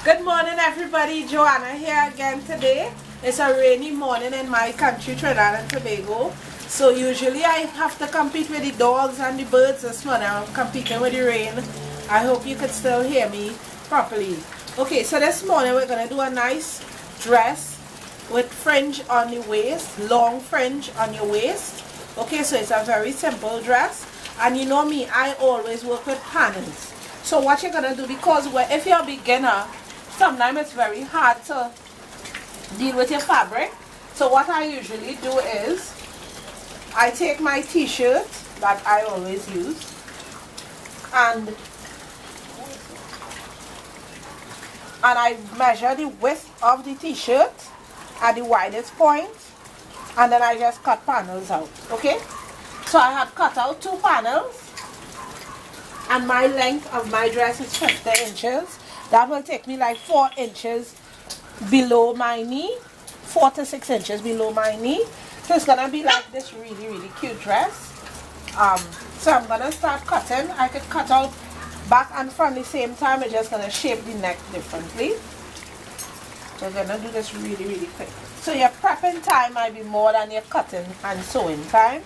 Good morning, everybody. Joanna here again today. It's a rainy morning in my country, Trinidad and Tobago. So usually I have to compete with the dogs and the birds. This morning I'm competing with the rain. I hope you could still hear me properly. Okay, so this morning we're going to do a nice dress with fringe on the waist, long fringe on your waist. Okay, so it's a very simple dress. And you know me, I always work with panels. So what you're going to do, because if you're a beginner, sometimes it's very hard to deal with your fabric. So what I usually do is I take my t-shirt that I always use and I measure the width of the t-shirt at the widest point, and then I just cut panels out. Okay, so I have cut out 2 panels, and my length of my dress is 50 inches. That will take me like 4 inches below my knee, 4 to 6 inches below my knee. So it's gonna be like this really cute dress. So I'm gonna start cutting. I could cut out back and front the same time. We're just gonna shape the neck differently. So we're gonna do this really quick. So your prepping time might be more than your cutting and sewing time.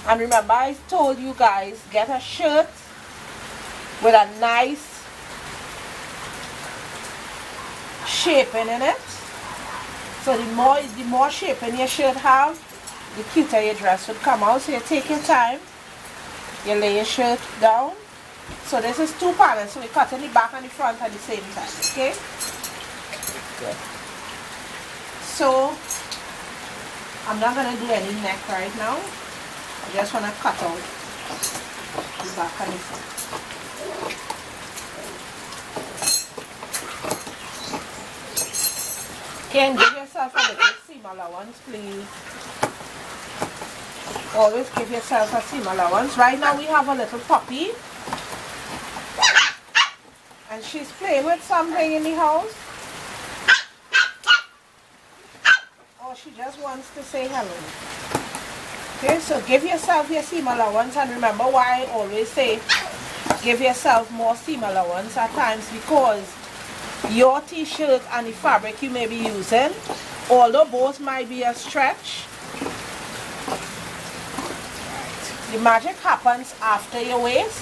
And remember, I told you guys, get a shirt with a nice shaping in it. So the more shaping your shirt have, the cuter your dress would come out. So you take your time, you lay your shirt down. So this is 2 panels, so we cut in the back and the front at the same time. Okay? Good. So I'm not gonna do any neck right now. I just wanna cut out the back and the front. Can give yourself a little seam allowance, please. Always give yourself a seam allowance. Right now we have a little puppy, and she's playing with something in the house. Or she just wants to say hello. Okay, so give yourself your seam allowance, and remember why I always say give yourself more seam allowance at times, because your t-shirt and the fabric you may be using, although both might be a stretch, the magic happens after your waist.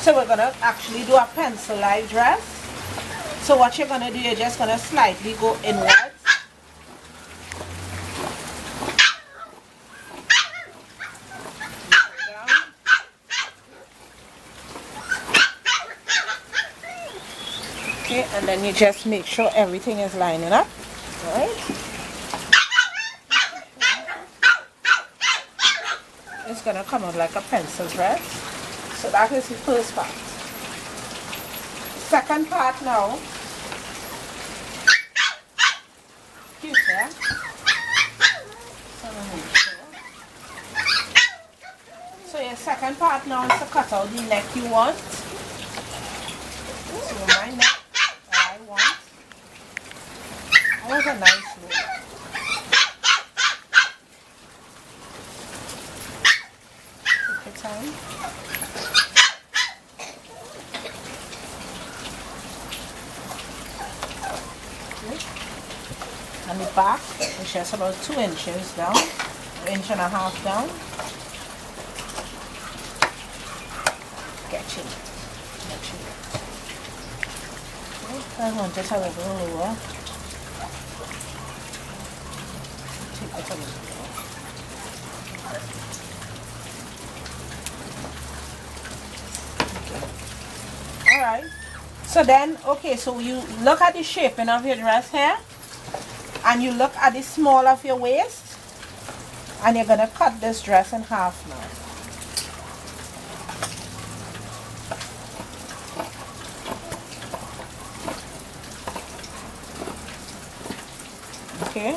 So we're going to actually do a pencil-like dress. So what you're going to do, you're just going to slightly go inwards. Okay, and then you just make sure everything is lining up. Alright? It's gonna come out like a pencil dress. So that is the first part. Second part now. Cuter. So your second part now is to cut out the neck you want. So my neck. That was a nice look. Take your time. Okay. And the back is just about 2 inches down, 1.5 inches down. Get you. Okay. I want it a little lower. Alright, so then, okay, so you look at the shaping of your dress here, and you look at the small of your waist, and you're going to cut this dress in half now. Okay,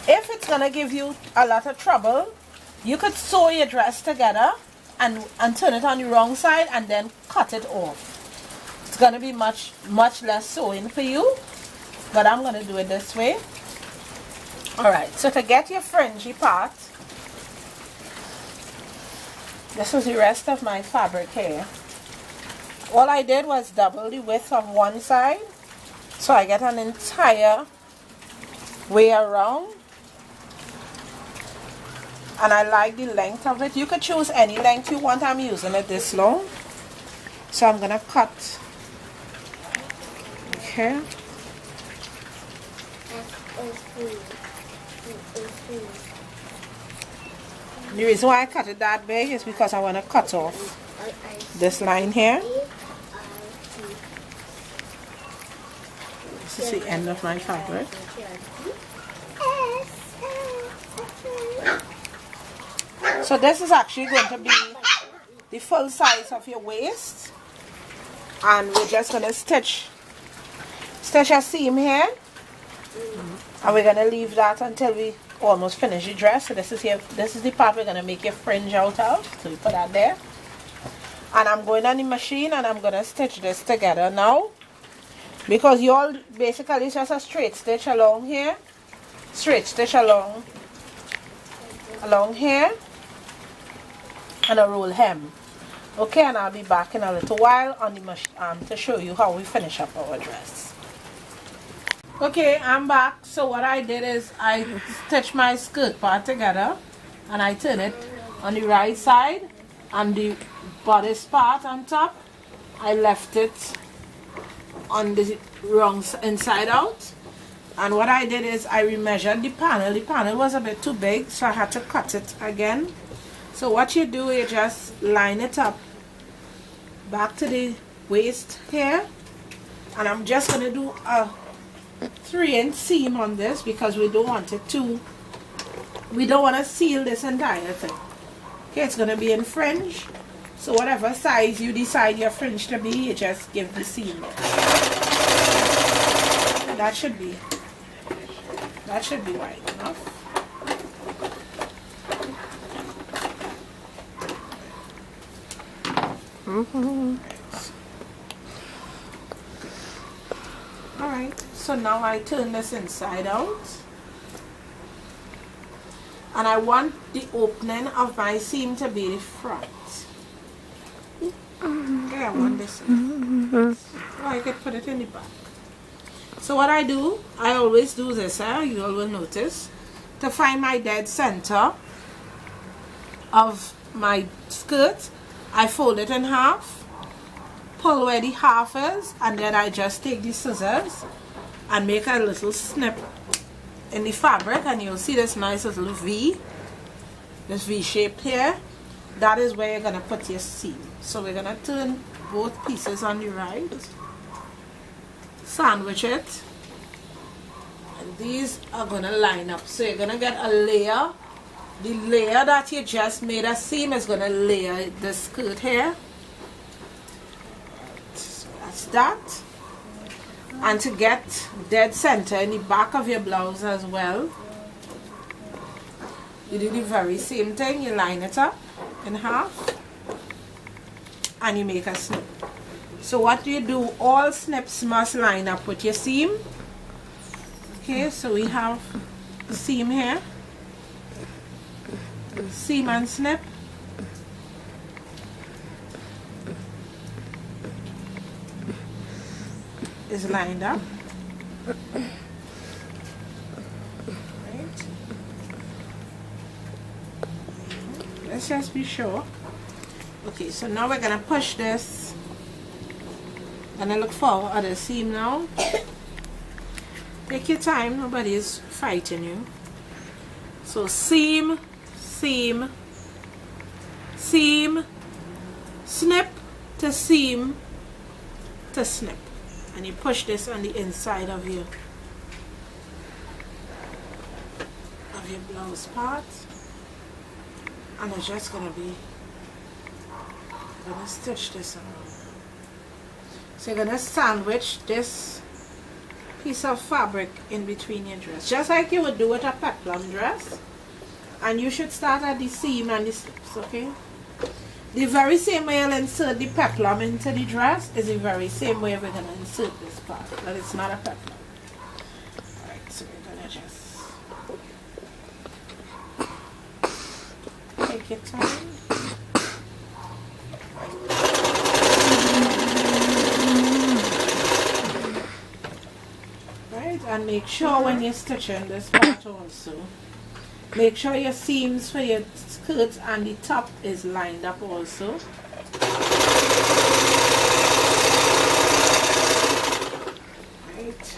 if it's going to give you a lot of trouble, you could sew your dress together and turn it on the wrong side and then cut it off. It's going to be much less sewing for you, but I'm going to do it this way. Alright, so to get your fringy part, this was the rest of my fabric here. All I did was double the width of one side So I get an entire way around, and I like the length of it. You could choose any length you want. I'm using it this long, so I'm gonna cut. Okay. The reason why I cut it that big is because I want to cut off this line here. This is the end of my fabric. So this is actually going to be the full size of your waist, and we're just going to stitch a seam here, and we're going to leave that until we almost finish the dress. So this is the part we're going to make your fringe out of. So we put that there, and I'm going on the machine and I'm going to stitch this together now, because you all basically it's just a straight stitch along here, straight stitch along here, and a roll hem. Okay, and I'll be back in a little while on the machine to show you how we finish up our dress. Okay, I'm back. So what I did is I stitched my skirt part together, and I turn it on the right side, and the bodice part on top I left it on the wrong inside out. And what I did is I remeasured the panel. The panel was a bit too big, so I had to cut it again. So what you do, you just line it up back to the waist here, and I'm just going to do a 3-inch seam on this because we don't want it to, we don't want to seal this entire thing. Okay, it's going to be in fringe, so whatever size you decide your fringe to be, you just give the seam. That should be wide enough. Alright, so now I turn this inside out, and I want the opening of my seam to be the front. Okay, I want this in. Or I could put it in the back. So what I do, I always do this, you all will notice, to find my dead center of my skirt, I fold it in half, pull where the half is, and then I just take the scissors and make a little snip in the fabric, and you'll see this nice little V, this V shape here. That is where you're going to put your seam. So we're going to turn both pieces on the right, sandwich it, and these are going to line up. So you're going to get a layer. The layer that you just made a seam is going to layer the skirt here. So that's that. And to get dead center in the back of your blouse as well, you do the very same thing. You line it up in half and you make a snip. So what you do, all snips must line up with your seam. Okay, so we have the seam here, seam and snip. Is lined up. Right. Let's just be sure. Okay, so now we're gonna push this. Gonna look for other seam now. Take your time, nobody is fighting you. So seam, seam, seam, snip to seam to snip, and you push this on the inside of your blouse part, and it's just gonna stitch this around. So you're gonna sandwich this piece of fabric in between your dress, just like you would do with a peplum dress, and you should start at the seam and the slips. Okay, the very same way you'll insert the peplum into the dress is the very same way we're gonna insert this part, but it's not a peplum. Alright, so we're gonna just take your time. Right, and make sure when you're stitching this part also, make sure your seams for your skirts and the top is lined up also. Right.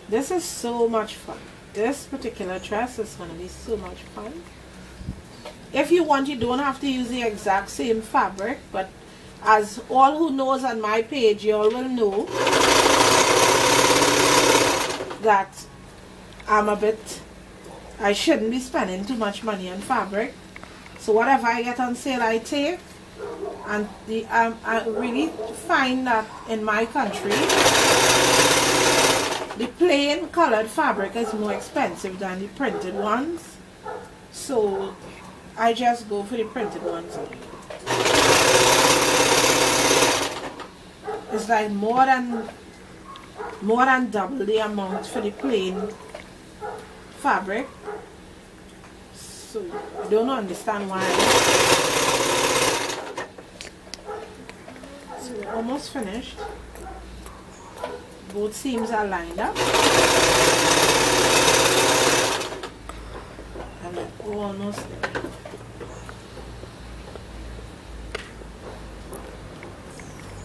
This is so much fun. This particular dress is going to be so much fun. If you want, you don't have to use the exact same fabric, but as all who knows on my page, you all will know that I shouldn't be spending too much money on fabric. So whatever I get on sale, I take. And I really find that in my country, the plain colored fabric is more expensive than the printed ones. So I just go for the printed ones. It's like more than double the amount for the plain fabric. So I don't understand why. So we're almost finished. Both seams are lined up. And we're almost there.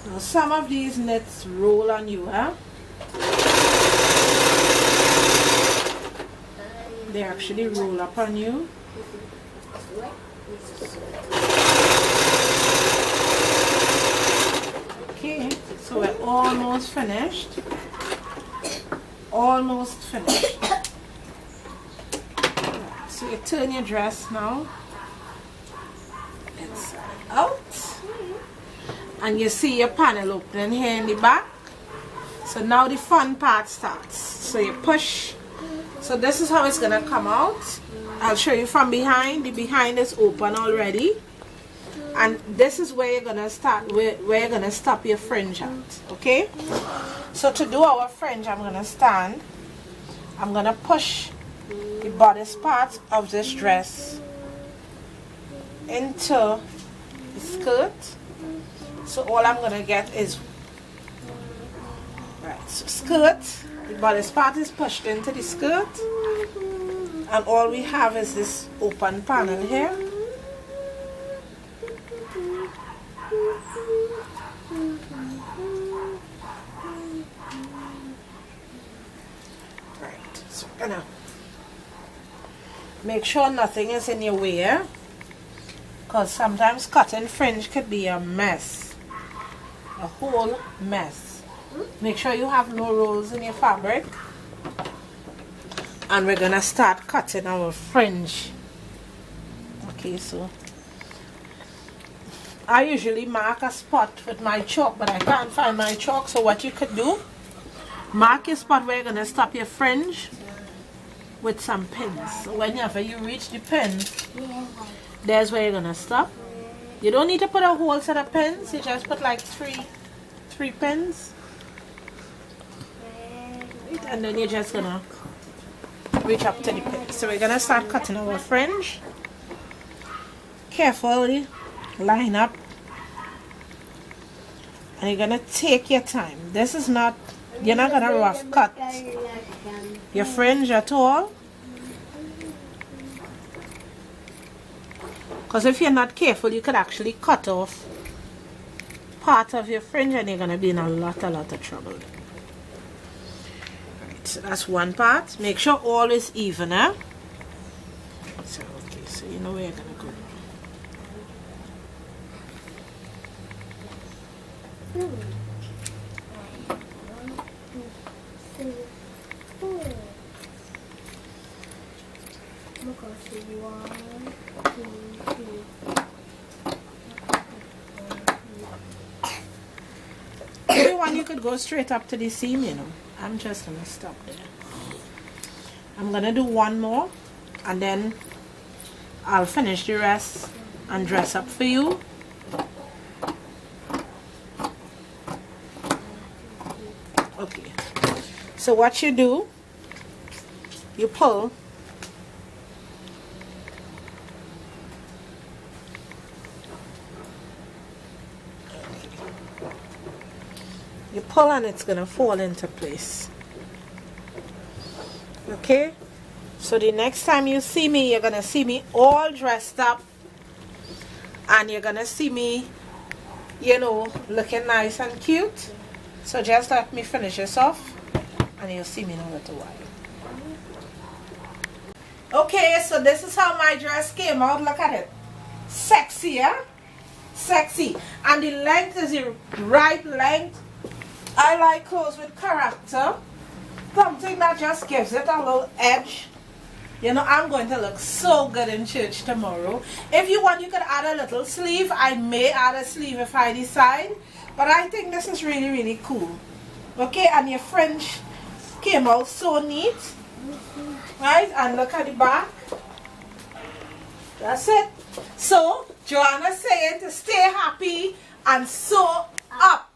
Now some of these knits roll on you, huh? They actually roll up on you. Okay, so we're almost finished. Almost finished. So you turn your dress now. Inside out. And you see your panel opening here in the back. So now the fun part starts. So you push. So this is how it's gonna come out. I'll show you from behind. The behind is open already. And this is where you're gonna start, where you're gonna stop your fringe at. Okay? So to do our fringe, I'm gonna stand. I'm gonna push the bodice part of this dress into the skirt. So all I'm gonna get is right. So skirt, the bodice part is pushed into the skirt, and all we have is this open panel here. Right. So gonna make sure nothing is in your way, because sometimes cutting fringe could be a mess. A whole mess. Make sure you have no rolls in your fabric, and we're gonna start cutting our fringe. Okay, so I usually mark a spot with my chalk, but I can't find my chalk. So what you could do, mark your spot where you're gonna stop your fringe with some pins. So whenever you reach the pin, there's where you're gonna stop. You don't need to put a whole set of pins. You just put like three pins, right? And then you're just gonna reach up to the pin. So we're gonna start cutting our fringe. Carefully line up, and you're gonna take your time. This is not, you're not gonna rough cut your fringe at all, because if you're not careful, you could actually cut off part of your fringe, and you're gonna be in a lot of trouble. Right, so that's one part. Make sure all is even, eh? So okay, so you know where you're gonna go. If you want, you could go straight up to the seam, you know. I'm just gonna stop there. I'm gonna do one more, and then I'll finish the rest and dress up for you. Okay, so what you do, you pull pull and it's gonna fall into place. Okay, so the next time you see me, you're gonna see me all dressed up, and you're gonna see me, you know, looking nice and cute. So just let me finish this off and you'll see me in a little while. Okay, so this is how my dress came out. Look at it. Sexy, yeah? Sexy. And the length is the right length. I like clothes with character. Something that just gives it a little edge. You know, I'm going to look so good in church tomorrow. If you want, you could add a little sleeve. I may add a sleeve if I decide. But I think this is really, really cool. Okay, and your fringe came out so neat. Right, and look at the back. That's it. So, Joanna's saying to stay happy and sew up.